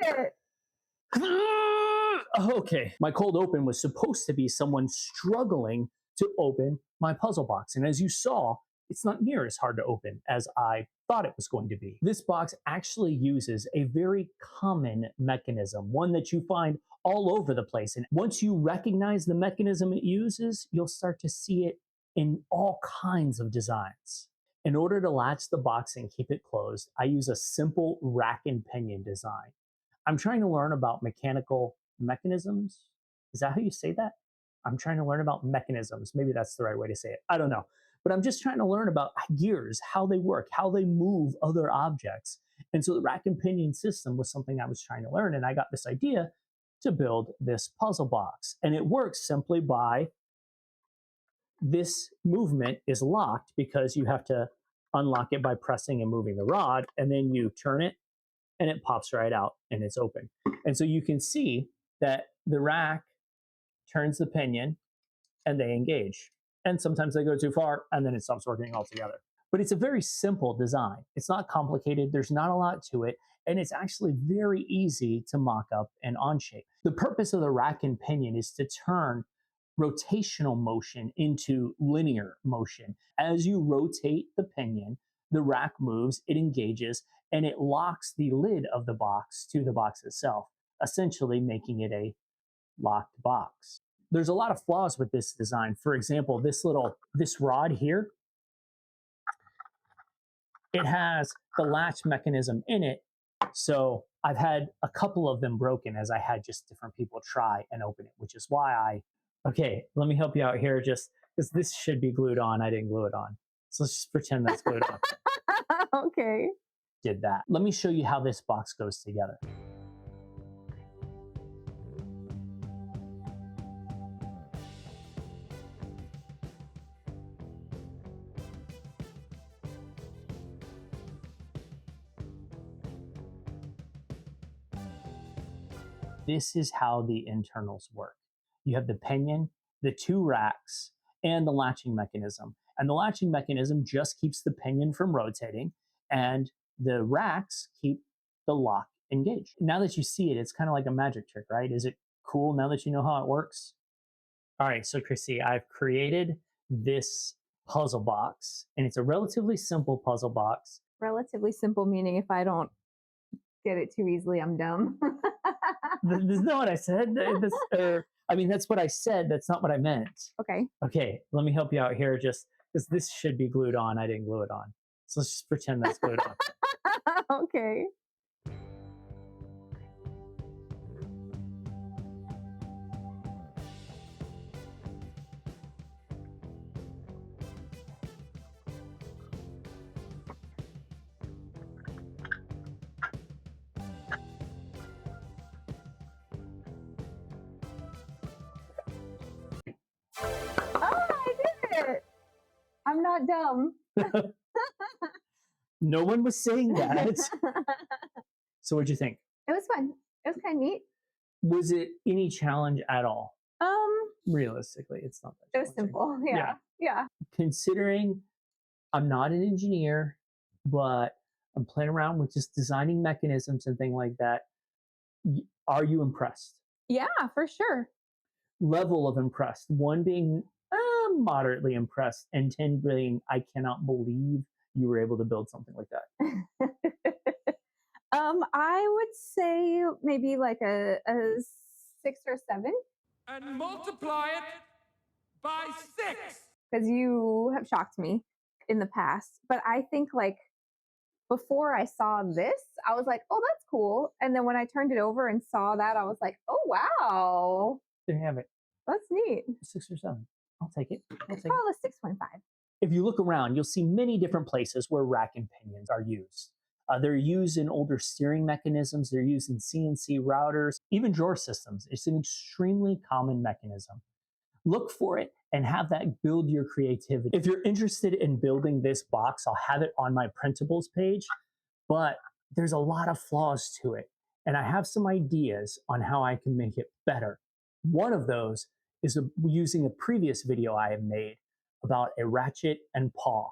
it. Okay, my cold open was supposed to be someone struggling to open my puzzle box. And as you saw, it's not near as hard to open as I thought it was going to be. This box actually uses a very common mechanism, one that you find all over the place. And once you recognize the mechanism it uses, you'll start to see it in all kinds of designs. In order to latch the box and keep it closed, I use a simple rack and pinion design. I'm trying to learn about mechanical mechanisms. Is that how you say that? I'm trying to learn about mechanisms. Maybe that's the right way to say it. I don't know. But I'm just trying to learn about gears, how they work, how they move other objects. And so the rack and pinion system was something I was trying to learn. And I got this idea to build this puzzle box. And it works simply by this movement is locked because you have to unlock it by pressing and moving the rod. And then you turn it and it pops right out and it's open. And so you can see that the rack turns the pinion and they engage. And sometimes they go too far and then it stops working altogether. But it's a very simple design. It's not complicated. There's not a lot to it. And it's actually very easy to mock up and onshape. The purpose of the rack and pinion is to turn rotational motion into linear motion. As you rotate the pinion, the rack moves, it engages, and it locks the lid of the box to the box itself, essentially making it a locked box. There's a lot of flaws with this design. For example, this rod here, it has the latch mechanism in it. So I've had a couple of them broken as I had just different people try and open it, which is why okay, let me help you out here just because this should be glued on. I didn't glue it on. So let's just pretend that's glued on. Okay. Did that. Let me show you how this box goes together. This is how the internals work. You have the pinion, the two racks, and the latching mechanism. And the latching mechanism just keeps the pinion from rotating, and the racks keep the lock engaged. Now that you see it, it's kind of like a magic trick, right? Is it cool now that you know how it works? All right, so Chrissy, I've created this puzzle box, and it's a relatively simple puzzle box. Relatively simple, meaning if I don't get it too easily, I'm dumb. That's not what I said. That's what I said. That's not what I meant. Okay. Okay, let me help you out here just because this should be glued on. I didn't glue it on. So let's just pretend that's glued on. Okay. I'm not dumb. No one was saying that. So what'd you think? It was fun. It was kind of neat. Was it any challenge at all? Realistically, it's not that It was simple. Yeah. Considering I'm not an engineer, but I'm playing around with just designing mechanisms and things like that. Are you impressed? Yeah, for sure. Level of impressed. 1 being moderately impressed, and 10 being I cannot believe you were able to build something like that. I would say maybe like a 6 or 7. And multiply it by 6. Because you have shocked me in the past. But I think like before I saw this, I was like, oh, that's cool. And then when I turned it over and saw that, I was like, oh, wow. There you have it. That's neat. 6 or 7. I'll take it. It's probably 6.5. If you look around, you'll see many different places where rack and pinions are used. They're used in older steering mechanisms. They're used in CNC routers, even drawer systems. It's an extremely common mechanism. Look for it and have that build your creativity. If you're interested in building this box, I'll have it on my printables page, but there's a lot of flaws to it. And I have some ideas on how I can make it better. One of those is using a previous video I have made about a ratchet and paw.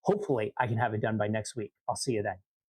Hopefully, I can have it done by next week. I'll see you then.